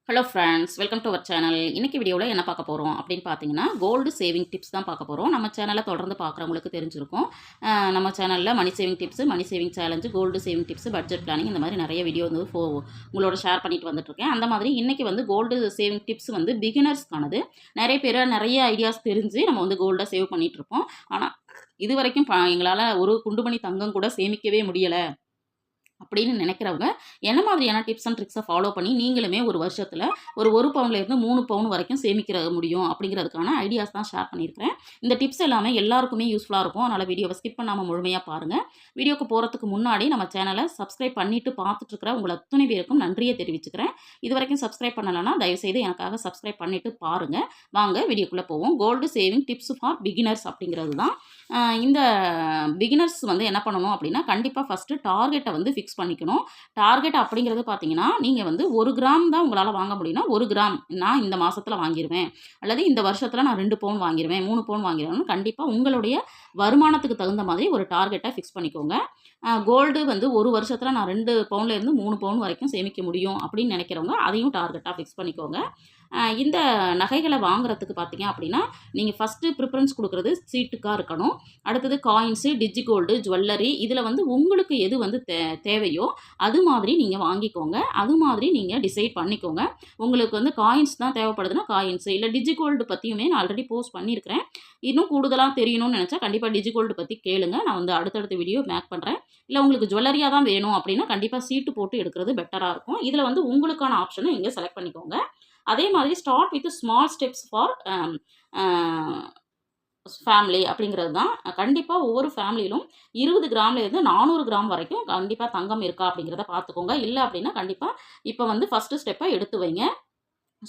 Hello friends, welcome to our channel. இன்னைக்கு வீடியோவில் என்ன பார்க்க போகிறோம் அப்படின்னு பார்த்தீங்கன்னா, கோல்டு சேவிங் டிப்ஸ் தான் பார்க்க போகிறோம். நம்ம சேனலை தொடர்ந்து பார்க்குறவங்களுக்கு தெரிஞ்சிருக்கும். நம்ம சேனலில் money saving tips, money saving challenge, gold saving tips, budget planning இந்த மாதிரி நிறைய வீடியோ வந்து உங்களோட ஷேர் பண்ணிட்டு வந்துட்டுருக்கேன். அந்த மாதிரி இன்றைக்கி வந்து கோல்டு சேவிங் டிப்ஸ் வந்து பிகினர்ஸ்க்கானது. நிறைய பேர் நிறைய ஐடியாஸ் தெரிஞ்சு நம்ம வந்து கோல்டை சேவ் பண்ணிகிட்ருப்போம். ஆனால் இது வரைக்கும் எங்களால் ஒரு குண்டுமணி தங்கம் கூட சேமிக்கவே முடியலை அப்படின்னு நினைக்கிறவங்க என்ன மாதிரியான டிப்ஸ் அண்ட் ட்ரிக்ஸை ஃபாலோ பண்ணி நீங்களுமே ஒரு வருஷத்தில் ஒரு பவுன்லேருந்து 3 பவுன் வரைக்கும் சேமிக்கிற முடியும் அப்படிங்கிறதுக்கான ஐடியாஸ் தான் ஷேர் பண்ணியிருக்கிறேன். இந்த டிப்ஸ் எல்லாமே எல்லாருக்குமே யூஸ்ஃபுல்லாக இருக்கும். அதனால் வீடியோவை ஸ்கிப் பண்ணாமல் முழுமையாக பாருங்கள். வீடியோக்கு போகிறதுக்கு முன்னாடி நம்ம சேனலை சப்ஸ்கிரைப் பண்ணிவிட்டு பார்த்துட்ருக்கிற உங்களை அத்தனை பேருக்கும் நன்றியை தெரிவிச்சுக்கிறேன். இது வரைக்கும் சப்ஸ்கிரைப் பண்ணலைன்னா தயவுசெய்து எனக்காக சப்ஸ்கிரைப் பண்ணிவிட்டு பாருங்கள். வாங்க வீடியோக்குள்ளே போவோம். Gold saving tips for beginners அப்படிங்கிறது தான். இந்த பிகினர்ஸ் வந்து என்ன பண்ணணும் அப்படின்னா, கண்டிப்பாக ஃபஸ்ட்டு டார்கெட்டை வந்து ஃபிக்ஸ் பண்ணிக்கணும். டார்கெட் அப்படிங்கிறது பார்த்தீங்கன்னா, நீங்கள் வந்து 1 கிராம் தான் உங்களால் வாங்க முடியும்னா 1 கிராம் நான் இந்த மாதத்தில் வாங்கிடுவேன், அல்லது இந்த வருஷத்தில் நான் 2 பவுன் வாங்கிடுவேன், 3 பவுன் வாங்கிடுவேன். கண்டிப்பாக உங்களுடைய வருமானத்துக்கு தகுந்த மாதிரி ஒரு டார்கெட்டை ஃபிக்ஸ் பண்ணிக்கோங்க. கோல்டு வந்து ஒரு வருஷத்தில் நான் 2 பவுன்லேருந்து 3 பவுன் வரைக்கும் சேமிக்க முடியும் அப்படின்னு நினைக்கிறவங்க அதையும் டார்கெட்டாக ஃபிக்ஸ் பண்ணிக்கோங்க. இந்த நகைகளை வாங்குறதுக்கு பார்த்தீங்க அப்படின்னா, நீங்கள் ஃபஸ்ட்டு ப்ரிஃபரன்ஸ் கொடுக்குறது சீட்டுக்காக இருக்கணும். அடுத்தது காயின்ஸு, டிஜி கோல்டு, ஜுவல்லரி இதில் வந்து உங்களுக்கு எது வந்து தேவையோ அது மாதிரி நீங்கள் வாங்கிக்கோங்க. அது மாதிரி நீங்கள் டிசைட் பண்ணிக்கோங்க. உங்களுக்கு வந்து காயின்ஸ் தான் தேவைப்படுதுன்னா காயின்ஸு, இல்லை டிஜி கோல்டு பற்றியுமே நான் ஆல்ரெடி போஸ்ட் பண்ணியிருக்கிறேன். இன்னும் கூடுதலாக தெரியணும்னு நினச்சா கண்டிப்பாக டிஜி கோல்டு பற்றி கேளுங்க. நான் வந்து அடுத்தடுத்த வீடியோ மேக் பண்ணுறேன். இல்லை உங்களுக்கு ஜுவல்லரியாக தான் வேணும் அப்படின்னா கண்டிப்பாக சீட்டு போட்டு எடுக்கிறது பெட்டராக இருக்கும். இதில் வந்து உங்களுக்கான ஆப்ஷனை இங்கே செலக்ட் பண்ணிக்கோங்க. அதே மாதிரி start with small steps for family அப்படிங்கிறது தான். கண்டிப்பாக ஒவ்வொரு ஃபேமிலியிலும் 20 கிராம்லேருந்து 400 கிராம் வரைக்கும் கண்டிப்பாக தங்கம் இருக்கா அப்படிங்கிறத பார்த்துக்கோங்க. இல்லை அப்படின்னா கண்டிப்பாக இப்போ வந்து ஃபஸ்ட்டு ஸ்டெப்பை எடுத்து வைங்க.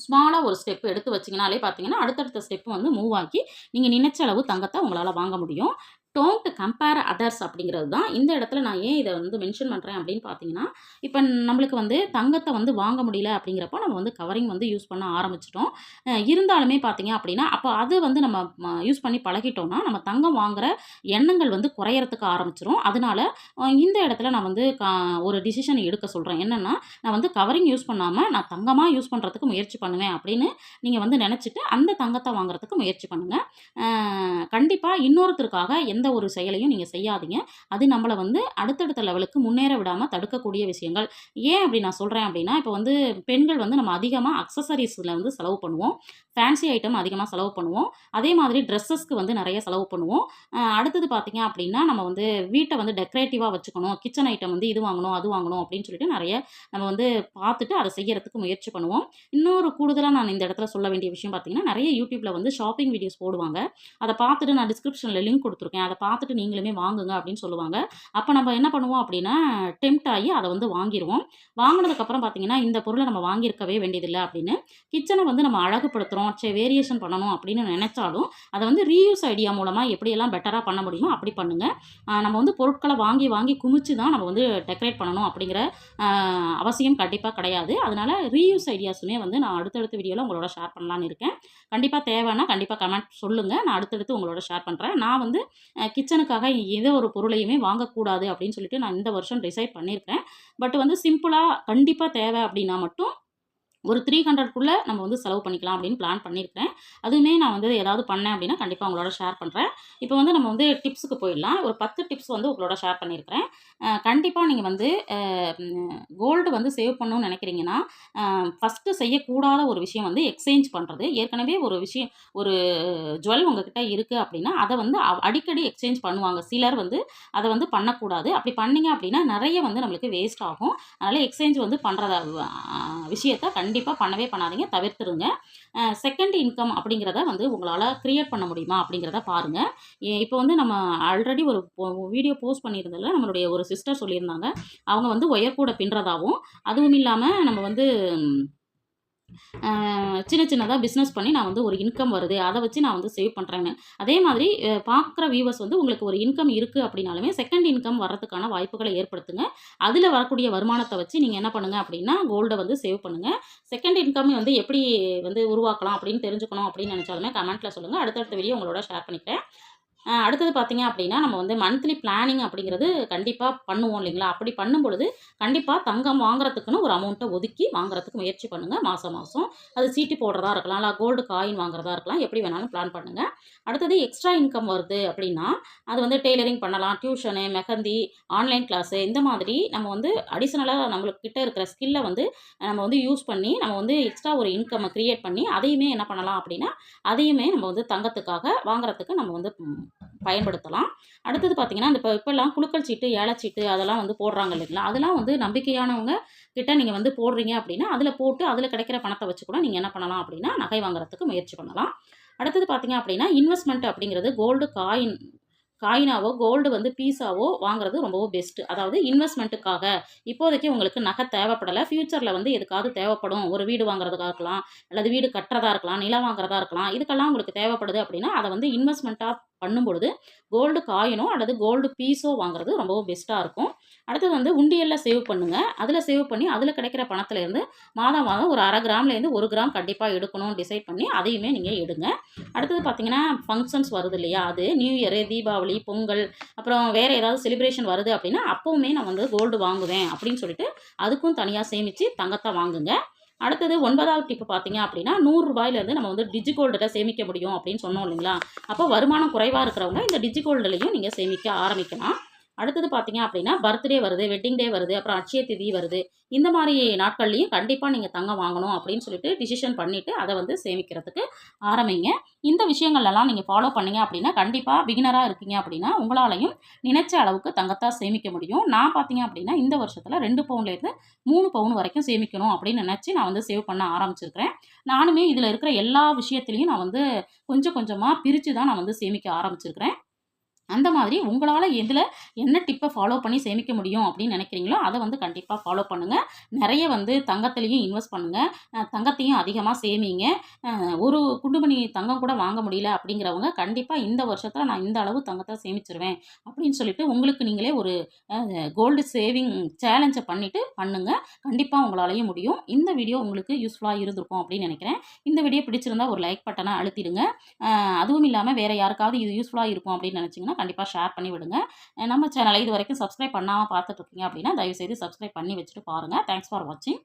ஸ்மாலாக ஒரு ஸ்டெப் எடுத்து வச்சிங்கனாலே பார்த்தீங்கன்னா அடுத்தடுத்த ஸ்டெப்பு வந்து மூவ் ஆக்கி நீங்கள் நினைச்ச அளவு தங்கத்தை உங்களால் வாங்க முடியும். டோன்ட் கம்பேர் அதர்ஸ் அப்படிங்கிறது தான். இந்த இடத்துல நான் ஏன் இதை வந்து மென்ஷன் பண்ணுறேன் அப்படின்னு பார்த்தீங்கன்னா, இப்போ நம்மளுக்கு வந்து தங்கத்தை வந்து வாங்க முடியல அப்படிங்கிறப்போ நம்ம வந்து கவரிங் வந்து யூஸ் பண்ண ஆரம்பிச்சிட்டோம். இருந்தாலுமே பார்த்தீங்க அப்படின்னா, அப்போ அது வந்து நம்ம யூஸ் பண்ணி பழகிட்டோம்னா நம்ம தங்கம் வாங்குகிற எண்ணங்கள் வந்து குறையறதுக்கு ஆரம்பிச்சிரும். அதனால இந்த இடத்துல நான் வந்து ஒரு டிசிஷன் எடுக்க சொல்கிறேன். என்னென்னா, நான் வந்து கவரிங் யூஸ் பண்ணாமல் நான் தங்கமாக யூஸ் பண்ணுறதுக்கு முயற்சி பண்ணுவேன் அப்படின்னு நீங்கள் வந்து நினச்சிட்டு அந்த தங்கத்தை வாங்குறதுக்கு முயற்சி பண்ணுங்கள். கண்டிப்பாக இன்னொருத்தருக்காக எந்த ஒரு செயலையும் நீங்கள் செய்யாதீங்க. அது நம்மளை வந்து அடுத்தடுத்த லெவலுக்கு முன்னேற விடாமல் தடுக்கக்கூடிய விஷயங்கள். ஏன் அப்படி நான் சொல்கிறேன் அப்படின்னா, இப்போ வந்து பெண்கள் வந்து நம்ம அதிகமாக அக்சசரிஸில் வந்து செலவு பண்ணுவோம், ஃபேன்சி ஐட்டம் அதிகமாக செலவு பண்ணுவோம், அதே மாதிரி ட்ரெஸ்ஸஸ்க்கு வந்து நிறைய செலவு பண்ணுவோம். அடுத்தது பார்த்தீங்க அப்படின்னா, நம்ம வந்து வீட்டை வந்து டெக்கரேட்டிவாக வச்சுக்கணும், கிச்சன் ஐட்டம் வந்து இது வாங்கணும் அது வாங்கணும் அப்படின்னு சொல்லிட்டு நிறைய நம்ம வந்து பார்த்துட்டு அதை செய்யறதுக்கு முயற்சி பண்ணுவோம். இன்னொரு கூடுதலாக நான் இந்த இடத்துல சொல்ல வேண்டிய விஷயம் பார்த்தீங்கன்னா, நிறைய யூடியூப்பில் வந்து ஷாப்பிங் வீடியோஸ் போடுவாங்க. அதை பார்த்துட்டு நான் டிஸ்கிரிப்ஷனில் லிங்க் கொடுத்துருக்கேன், அதை பார்த்துட்டு நீங்களுமே வாங்குங்க அப்படின்னு சொல்லுவாங்க. அப்போ நம்ம என்ன பண்ணுவோம் அப்படின்னா, டெம்ப்ட் ஆகி அதை வந்து வாங்கிடுவோம். வாங்கினதுக்கப்புறம் பார்த்தீங்கன்னா, இந்த பொருளை நம்ம வாங்கியிருக்கவே வேண்டியதில்லை அப்படின்னு கிச்சனை வந்து நம்ம அழகுபடுத்துகிறோம், வேரியேஷன் பண்ணணும் அப்படின்னு நினைச்சாலும் அதை வந்து ரீயூஸ் ஐடியா மூலமாக எப்படியெல்லாம் பெட்டராக பண்ண முடியுமோ அப்படி பண்ணுங்கள். நம்ம வந்து பொருட்களை வாங்கி வாங்கி குமிச்சு தான் நம்ம வந்து டெக்கரேட் பண்ணணும் அப்படிங்கிற அவசியம் கண்டிப்பாக கிடையாது. அதனால் ரீயூஸ் ஐடியாஸுமே வந்து நான் அடுத்தடுத்த வீடியோவில் உங்களோட ஷேர் பண்ணலான்னு இருக்கேன். கண்டிப்பாக தேவைன்னா கண்டிப்பாக கமெண்ட் சொல்லுங்கள், நான் அடுத்தடுத்து உங்களோட ஷேர் பண்ணுறேன். நான் வந்து கிச்சனுக்காக எந்த ஒரு பொருளையுமே வாங்கக்கூடாது அப்படின்னு சொல்லிட்டு நான் இந்த வருஷம் டிசைட் பண்ணியிருக்கேன். பட் வந்து சிம்பிளாக கண்டிப்பாக தேவை அப்படின்னா மட்டும் ஒரு 300க்குள்ளே நம்ம வந்து செலவு பண்ணிக்கலாம் அப்படின்னு பிளான் பண்ணியிருக்கேன். அதுவுமே நான் வந்து ஏதாவது பண்ணேன் அப்படின்னா கண்டிப்பாக உங்களோட ஷேர் பண்ணுறேன். இப்போ வந்து நம்ம வந்து டிப்ஸுக்கு போயிடலாம். ஒரு 10 டிப்ஸ் வந்து உங்களோட ஷேர் பண்ணியிருக்கிறேன். கண்டிப்பாக நீங்கள் வந்து கோல்டு வந்து சேவ் பண்ணணும்னு நினைக்கிறீங்கன்னா, ஃபஸ்ட்டு செய்யக்கூடாத ஒரு விஷயம் வந்து எக்ஸ்சேஞ்ச் பண்ணுறது. ஏற்கனவே ஒரு விஷயம் ஒரு ஜுவல் உங்ககிட்ட இருக்குது அப்படின்னா அதை வந்து அடிக்கடி எக்ஸ்சேஞ்ச் பண்ணுவாங்க. சிலர் வந்து அதை வந்து பண்ணக்கூடாது. அப்படி பண்ணிங்க அப்படின்னா நிறைய வந்து நம்மளுக்கு வேஸ்ட் ஆகும். அதனால் எக்ஸ்சேஞ்ச் வந்து பண்ணுறத விஷயத்தை கண்டிப்பாக பண்ணவே பண்ணாதீங்க, தவிர்த்துருங்க. செகண்ட் இன்கம் அப்படிங்கிறத வந்து உங்களால் க்ரியேட் பண்ண முடியுமா அப்படிங்கிறத பாருங்கள். இப்போ வந்து நம்ம ஆல்ரெடி ஒரு வீடியோ போஸ்ட் பண்ணியிருந்ததில் நம்மளுடைய ஒரு சிஸ்டர் சொல்லியிருந்தாங்க, அவங்க வந்து ஒயர் கூட பின்னுறதாகவும் அதுவும் இல்லாமல் நம்ம வந்து சின்ன சின்னதாக பிஸ்னஸ் பண்ணி நான் வந்து ஒரு இன்கம் வருது, அதை வச்சு நான் வந்து சேவ் பண்ணுறேன்னு. அதே மாதிரி பார்க்குற வியூவர்ஸ் வந்து உங்களுக்கு ஒரு இன்கம் இருக்குது அப்படின்னாலுமே செகண்ட் இன்கம் வர்றதுக்கான வாய்ப்புகளை ஏற்படுத்துங்க. அதில் வரக்கூடிய வருமானத்தை வச்சு நீங்கள் என்ன பண்ணுங்கள் அப்படின்னா கோல்டை வந்து சேவ் பண்ணுங்கள். செகண்ட் இன்கம் வந்து எப்படி வந்து உருவாக்கலாம் அப்படின்னு தெரிஞ்சுக்கணும் அப்படின்னு நினச்சாலுமே கமெண்ட்டில் சொல்லுங்கள். அடுத்தடுத்த வீடியோ உங்களோட ஷேர் பண்ணிக்கிறேன். அடுத்தது பார்த்தீங்க அப்படின்னா, நம்ம வந்து மந்த்லி பிளானிங் அப்படிங்கிறது கண்டிப்பா பண்ணுவோம் இல்லைங்களா? அப்படி பண்ணும்பொழுது, கண்டிப்பா தங்கம் வாங்குறதுக்குன்னு ஒரு அமௌண்ட்ட ஒதுக்கி வாங்குறதுக்கு முயற்சி பண்ணுங்க மாசம் மாசம். அது சீட்டு போடுறதா இருக்கலாம், இல்ல கோல்டு காயின் வாங்குறதா இருக்கலாம். எப்படி வேணாலும் பிளான் பண்ணுங்க. அடுத்தது எக்ஸ்ட்ரா இன்கம் வருது அப்படின்னா, அது வந்து டெய்லரிங் பண்ணலாம், டியூஷனு, மெஹந்தி, ஆன்லைன் கிளாஸு இந்த மாதிரி நம்ம வந்து அடிஷனலா நம்மளுக்கு கிட்ட இருக்கிற ஸ்கில்ல வந்து நம்ம வந்து யூஸ் பண்ணி, நம்ம வந்து எக்ஸ்ட்ரா ஒரு இன்கம்ம கிரியேட் பண்ணி, அதையுமே என்ன பண்ணலாம் அப்படின்னா, அதையுமே நம்ம வந்து தங்கத்துக்காக வாங்குறதுக்கு நம்ம வந்து பயன்படுத்தலாம். அடுத்தது பார்த்தீங்கன்னா, இந்த இப்பல்லாம் குலுக்கல் சீட்டு, ஏலச்சீட்டு அதெல்லாம் வந்து போடுறாங்க இல்லைங்களா? அதெல்லாம் வந்து நம்பிக்கையானவங்க கிட்ட நீங்க வந்து போடுறீங்க அப்படின்னா, அதில போட்டு அதில கிடைக்கிற பணத்த வச்சு கூட நீங்க என்ன பண்ணலாம் அப்படின்னா, நகை வாங்குறதுக்கு முயற்சி பண்ணலாம். அடுத்தது பார்த்தீங்க அப்படின்னா, இன்வெஸ்ட்மென்ட் அப்படிங்கிறது கோல்டு காயினாவோ, கோல்டு வந்து பீஸாவோ வாங்குறது ரொம்பவும் பெஸ்ட்டு. அதாவது இன்வெஸ்ட்மென்ட்டுக்காக இப்போதைக்கு உங்களுக்கு நகை தேவைப்படல. ஃபியூச்சர்ல வந்து எதுக்காவது தேவைப்படும். ஒரு வீடு வாங்குறதுக்கா இருக்கலாம், அல்லது வீடு கட்டுறதா இருக்கலாம், நிலம் வாங்குறதா இருக்கலாம். இதுக்கெல்லாம் உங்களுக்கு தேவைப்படுது அப்படின்னா, அத வந்து இன்வெஸ்ட்மென்ட்டா பண்ணும்பொழுது, கோல்டு காயினோ அல்லது கோல்டு பீஸோ வாங்குறது ரொம்பவும் பெஸ்ட்டா இருக்கும். அடுத்தது வந்து உண்டியல்ல சேவ் பண்ணுங்க. அதில சேவ் பண்ணி அதில கிடைக்கிற பணத்திலேருந்து மாதம் மாதம் ஒரு 1/2 கிராம்லேருந்து 1 கிராம் கண்டிப்பா எடுக்கணும் டிசைட் பண்ணி அதையுமே நீங்க எடுங்க. அடுத்தது பார்த்தீங்கன்னா, ஃபங்ஷன்ஸ் வருது இல்லையா? அது நியூ இயரு, தீபாவளி, பொங்கல், அப்புறம் வேற ஏதாவது செலிப்ரேஷன் வருது அப்படின்னா, அப்பவுமே நான் வந்து கோல்டு வாங்குவேன் அப்படின்னு சொல்லிட்டு, அதுக்கும் தனியா சேமிச்சு தங்கத்த வாங்குங்க. அடுத்தது 9வது டிப் பார்த்தீங்க அப்படின்னா, ரூ. 100லேருந்து நம்ம வந்து டிஜி கோல்டுல சேமிக்க முடியும் அப்படின்னு சொன்னோம் இல்லைங்களா? அப்போ வருமானம் குறைவா இருக்கிறவங்க இந்த டிஜி கோல்டுலயும் நீங்க சேமிக்க ஆரம்பிக்கலாம். அடுத்தது பார்த்தீங்க அப்படின்னா, பர்த்டே வருது, வெட்டிங் டே வருது, அப்புறம் அட்சய திதி வருது. இந்த மாரி நாட்கள்லயும் கண்டிப்பா நீங்க தங்கம் வாங்கணும் அப்படின்னு சொல்லிட்டு டிசிஷன் பண்ணிட்டு, அத வந்து சேமிக்கிறதுக்கு ஆரம்பிங்க. இந்த விஷயங்கள்லாம் நீங்க ஃபாலோ பண்ணீங்க அப்படின்னா, கண்டிப்பா பிகினரா இருக்கீங்க அப்படின்னா, உங்களாலயும் நினைச்ச அளவுக்கு தங்கத்த சேமிக்க முடியும். நான் பார்த்தீங்க அப்படின்னா, இந்த வருஷத்துல 2 பவுன்லேருந்து 3 பவுன் வரைக்கும் சேமிக்கணும் அப்படின்னு நினைச்சு நான் வந்து சேவ் பண்ண ஆரம்பிச்சிருக்கிறேன். நானுமே இதுல இருக்கிற எல்லா விஷயத்திலயும் நான் வந்து கொஞ்சம் கொஞ்சமா பிரிச்சு தான் நான் வந்து சேமிக்க ஆரம்பிச்சிருக்கிறேன். அந்த மாதிரி உங்களால எதுல என்ன டிப்ப ஃபாலோ பண்ணி சேமிக்க முடியும் அப்படின்னு நினைக்கிறீங்களோ, அத வந்து கண்டிப்பா ஃபாலோ பண்ணுங்க. நெறைய வந்து தங்கத்திலயும் இன்வெஸ்ட் பண்ணுங்க. தங்கத்தையும் அதிகமா சேமிங்க. ஒரு குண்டுமணி தங்கம் கூட வாங்க முடியல அப்படிங்கிறவங்க, கண்டிப்பா இந்த வருஷத்துல நான் இந்த அளவு தங்கத்த சேமிச்சுருவேன் அப்படின்னு சொல்லிட்டு உங்களுக்கு நீங்களே ஒரு கோல்டு சேவிங் சேலஞ்ச பண்ணிட்டு பண்ணுங்க. கண்டிப்பா உங்களாலயும் முடியும். இந்த வீடியோ உங்களுக்கு யூஸ்ஃபுல்லா இருந்திருக்கும் அப்படின்னு நினைக்கிறேன். இந்த வீடியோ பிடிச்சிருந்தா ஒரு லைக் பட்டன அழுத்திடுங்க. அதுவும் இல்லாம வேற யாருக்காவது இது யூஸ்ஃபுல்லா இருக்கும் அப்படின்னு நினைச்சீங்கன்னா, கண்டிப்பா ஷேர் பண்ணி விடுங்க. நம்ம சேனலை இதுவரைக்கும் சப்ஸ்கிரைப் பண்ணாம பார்த்துட்டு இருக்கீங்க அப்படின்னா, தயவுசெய்து சப்ஸ்கிரைப் பண்ணி வச்சுட்டு பாருங்க. தேங்க்ஸ் ஃபார் வாட்சிங்.